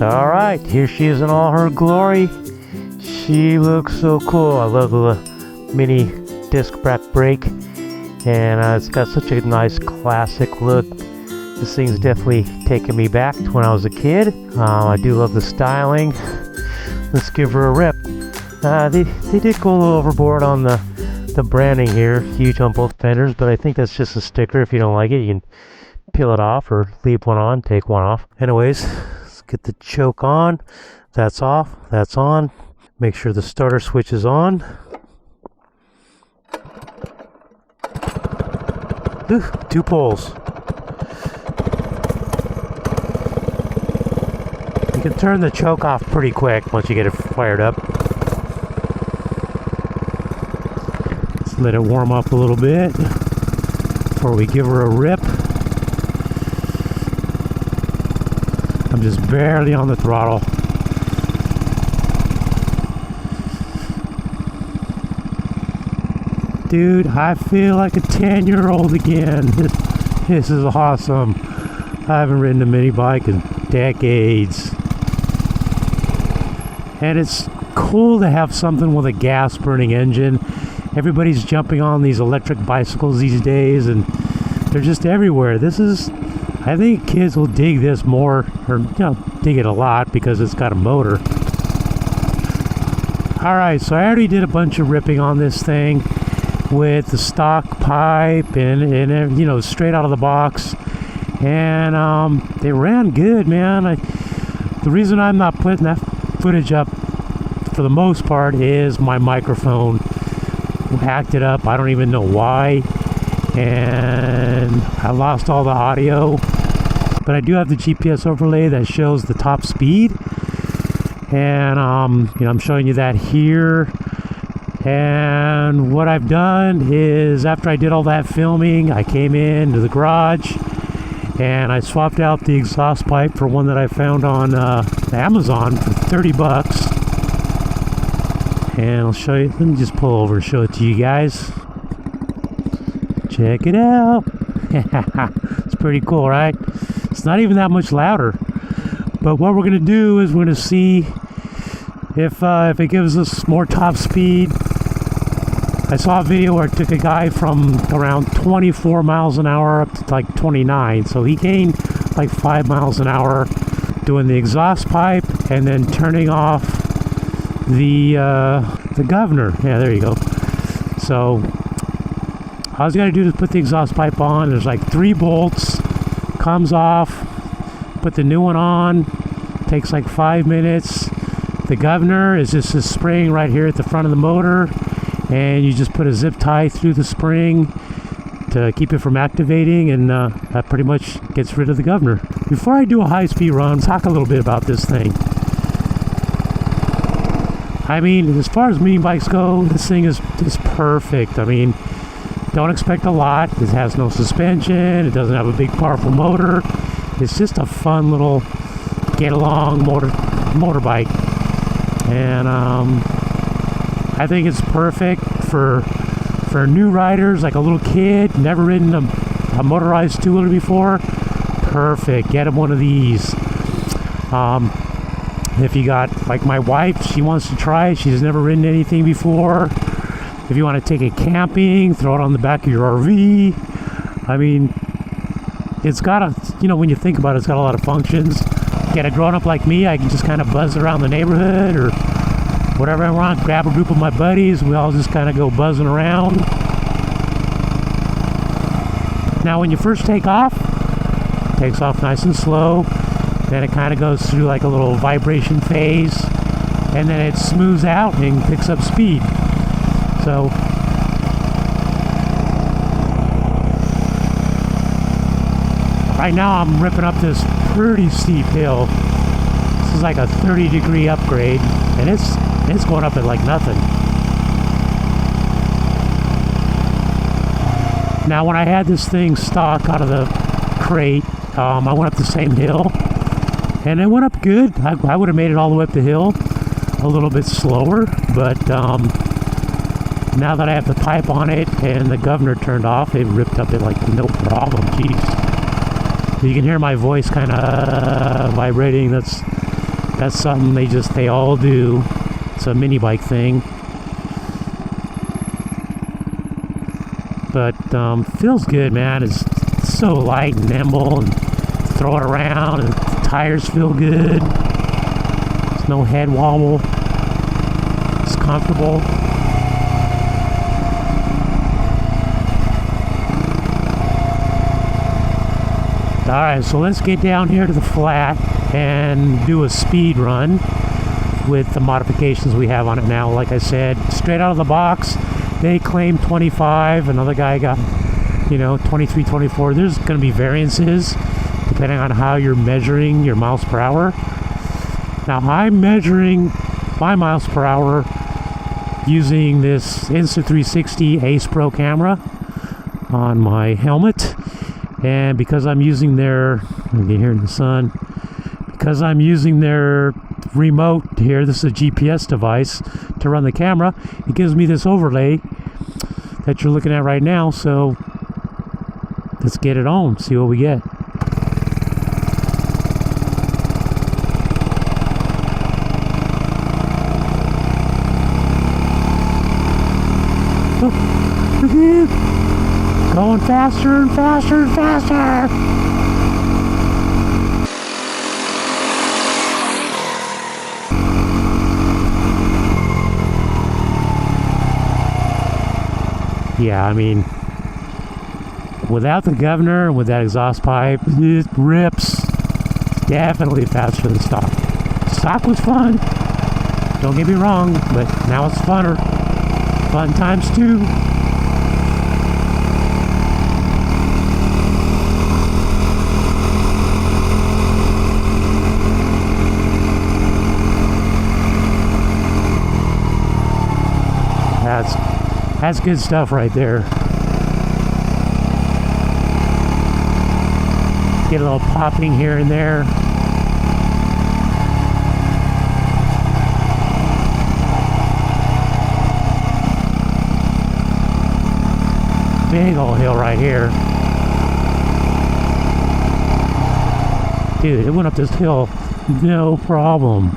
Alright, here she is in all her glory. She looks so cool. I love the mini disc brake, and it's got such a nice classic look. This thing's definitely taken me back to when I was a kid. I do love the styling. Let's give her a rip. They did go a little overboard on the branding here, huge on both fenders, but I think that's just a sticker. If you don't like it, you can peel it off or leave one on, take one off. Anyways, let's get the choke on. That's off, that's on. Make sure the starter switch is on. Ooh, 2 poles. You can turn the choke off pretty quick once you get it fired up. Let's let it warm up a little bit before we give her a rip. I'm just barely on the throttle. Dude, I feel like a 10-year-old again. This is awesome. I haven't ridden a mini bike in decades. And it's cool to have something with a gas burning engine. Everybody's jumping on these electric bicycles these days, and they're just everywhere. I think kids will dig this more, or dig it a lot because it's got a motor. Alright, so I already did a bunch of ripping on this thing with the stock pipe and straight out of the box, and they ran good, man. The reason I'm not putting that footage up for the most part is my microphone hacked it up. I don't even know why, and I lost all the audio, but I do have the GPS overlay that shows the top speed, and I'm showing you that here. And what I've done is, after I did all that filming, I came into the garage and I swapped out the exhaust pipe for one that I found on Amazon for 30 bucks. And I'll show you. Let me just pull over and show it to you guys. Check it out. It's pretty cool, right? It's not even that much louder. But what we're going to do is we're going to see if it gives us more top speed. I saw a video where it took a guy from around 24 miles an hour up to like 29. So he gained like 5 miles an hour doing the exhaust pipe and then turning off the governor. Yeah, there you go. So all you got to do is put the exhaust pipe on. There's like 3 bolts. Comes off. Put the new one on. Takes like 5 minutes. The governor is just a spring right here at the front of the motor, and you just put a zip tie through the spring to keep it from activating, and that pretty much gets rid of the governor. Before I do a high-speed run, talk a little bit about this thing. I mean, as far as mini bikes go, this thing is perfect. I mean, don't expect a lot. It has no suspension. It doesn't have a big, powerful motor. It's just a fun little get-along motorbike. And I think it's perfect for new riders, like a little kid, never ridden a motorized two-wheeler before. Perfect. Get him one of these. If you got, like my wife, she wants to try it. She's never ridden anything before. If you want to take it camping, throw it on the back of your RV. I mean, it's got when you think about it, it's got a lot of functions. Get a grown-up like me, I can just kind of buzz around the neighborhood or whatever I want, grab a group of my buddies, we all just kind of go buzzing around. Now when you first take off, it takes off nice and slow, then it kind of goes through like a little vibration phase, and then it smooths out and picks up speed. So right now I'm ripping up this pretty steep hill. This is like a 30-degree upgrade, and it's going up at like nothing. Now when I had this thing stock out of the crate, I went up the same hill, and it went up good. I would have made it all the way up the hill a little bit slower, but now that I have the pipe on it and the governor turned off, it ripped up it like no problem. Jeez. You can hear my voice kind of vibrating. That's That's something they all do. It's a mini bike thing. But feels good, man. It's so light and nimble, and throw it around, and the tires feel good. There's no head wobble. It's comfortable. Alright, so let's get down here to the flat and do a speed run with the modifications we have on it now. Like I said, straight out of the box, they claim 25. Another guy got, 23, 24. There's going to be variances depending on how you're measuring your miles per hour. Now, I'm measuring my miles per hour using this Insta360 Ace Pro camera on my helmet. And because I'm using their, I'm getting here in the sun, because I'm using their remote here, this is a GPS device to run the camera, it gives me this overlay that you're looking at right now. So let's get it on, see what we get. Going faster and faster and faster. Yeah, I mean, without the governor and with that exhaust pipe, it rips. Definitely faster than stock. Stock was fun, don't get me wrong, but now it's funner. Fun times two. That's good stuff right there. Get a little popping here and there. Big old hill right here. Dude, it went up this hill no problem.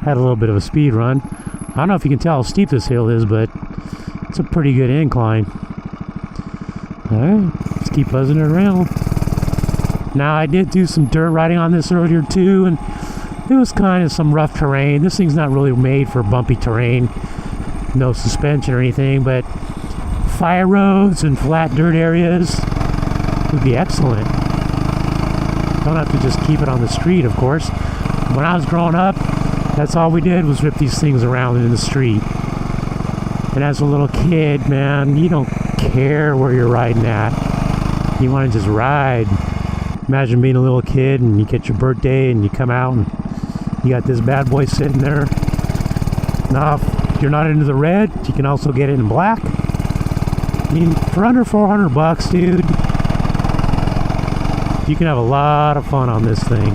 Had a little bit of a speed run. I don't know if you can tell how steep this hill is, but it's a pretty good incline. Alright, let's keep buzzing it around. Now, I did do some dirt riding on this earlier too, and it was kind of some rough terrain. This thing's not really made for bumpy terrain. No suspension or anything, but fire roads and flat dirt areas would be excellent. Don't have to just keep it on the street, of course. When I was growing up, that's all we did was rip these things around in the street. And as a little kid, man, you don't care where you're riding at. You want to just ride. Imagine being a little kid and you get your birthday and you come out and you got this bad boy sitting there. Now, if you're not into the red, you can also get it in black. I mean, for under $400, dude, you can have a lot of fun on this thing.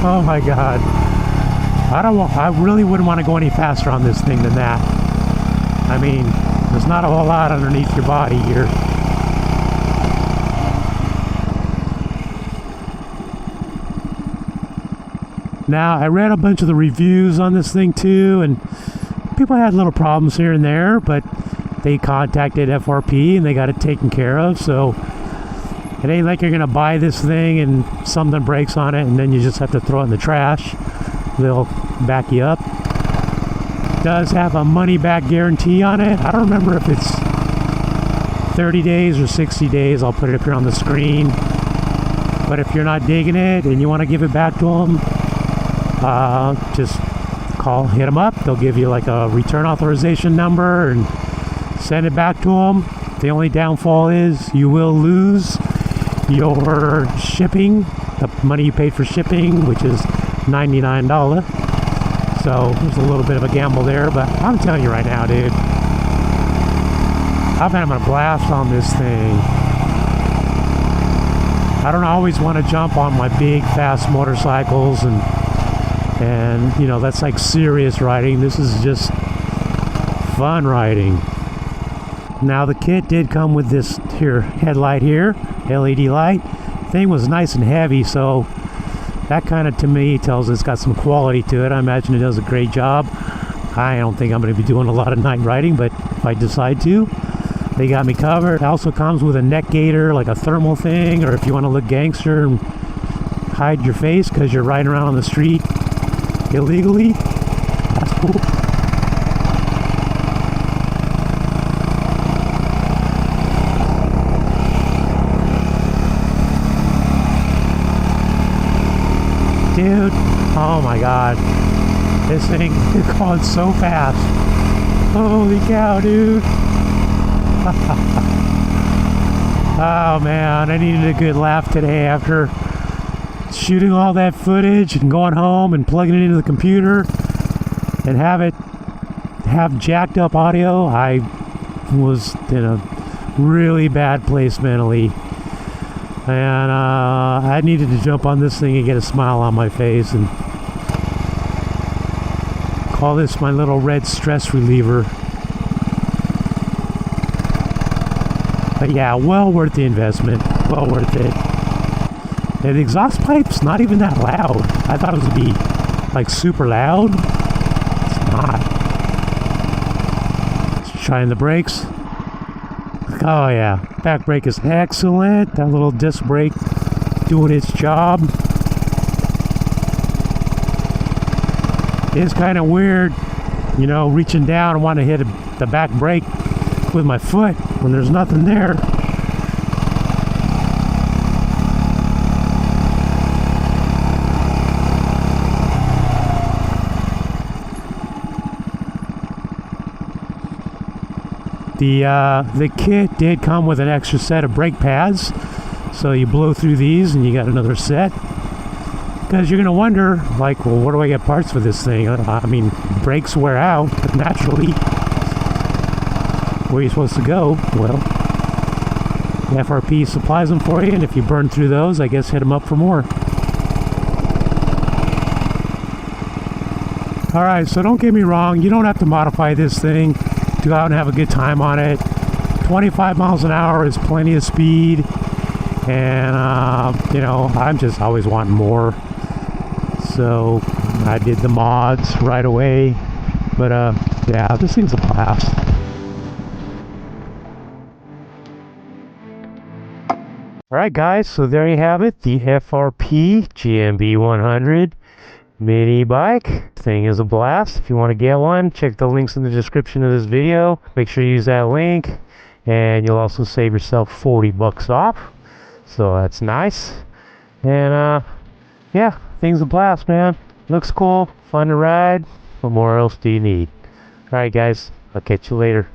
Oh my god. I really wouldn't want to go any faster on this thing than that. I mean, there's not a whole lot underneath your body here. Now, I read a bunch of the reviews on this thing too, and people had little problems here and there, but they contacted FRP and they got it taken care of. So it ain't like you're gonna buy this thing and something breaks on it and then you just have to throw it in the trash. They'll back you up. It does have a money back guarantee on it. I don't remember if it's 30 days or 60 days. I'll put it up here on the screen. But if you're not digging it and you want to give it back to them, just hit them up. They'll give you like a return authorization number and send it back to them. The only downfall is you will lose your shipping, the money you paid for shipping, which is $99. So there's a little bit of a gamble there, but I'm telling you right now, dude, I've been having a blast on this thing. I don't always want to jump on my big fast motorcycles and you know, that's like serious riding. This is just fun riding. Now the kit did come with this here headlight here, LED light. Thing was nice and heavy, so that kind of to me tells it's got some quality to it. I imagine it does a great job. I don't think I'm going to be doing a lot of night riding, but if I decide to, they got me covered. It also comes with a neck gaiter, like a thermal thing, or if you want to look gangster and hide your face because you're riding around on the street illegally, that's cool. Dude, oh my god, this thing is going so fast. Holy cow, dude. Oh man, I needed a good laugh today after shooting all that footage and going home and plugging it into the computer and have jacked up audio. I was in a really bad place mentally. And I needed to jump on this thing and get a smile on my face and call this my little red stress reliever. But yeah, well worth the investment. Well worth it. And the exhaust pipe's not even that loud. I thought it was going to be like super loud. It's not. Just trying the brakes. Oh yeah, back brake is excellent. That little disc brake doing its job. It's kind of weird, you know, reaching down and want to hit the back brake with my foot when there's nothing there. The kit did come with an extra set of brake pads, so you blow through these and you got another set. Because you're gonna wonder, like, well, where do I get parts for this thing? I mean, brakes wear out naturally. Where are you supposed to go? Well, FRP supplies them for you, and if you burn through those, I guess hit them up for more. Alright, so don't get me wrong, you don't have to modify this thing to go out and have a good time on it. 25 miles an hour is plenty of speed, and you know, I'm just always wanting more, so I did the mods right away. But yeah, this thing's a blast. Alright guys, so there you have it, the FRP GMB100 Mini Bike. Thing is a blast. If you want to get one, check the links in the description of this video. Make sure you use that link, and you'll also save yourself 40 bucks off, so that's nice. And yeah, thing's a blast, man. Looks cool, fun to ride. What more else do you need? Alright guys, I'll catch you later.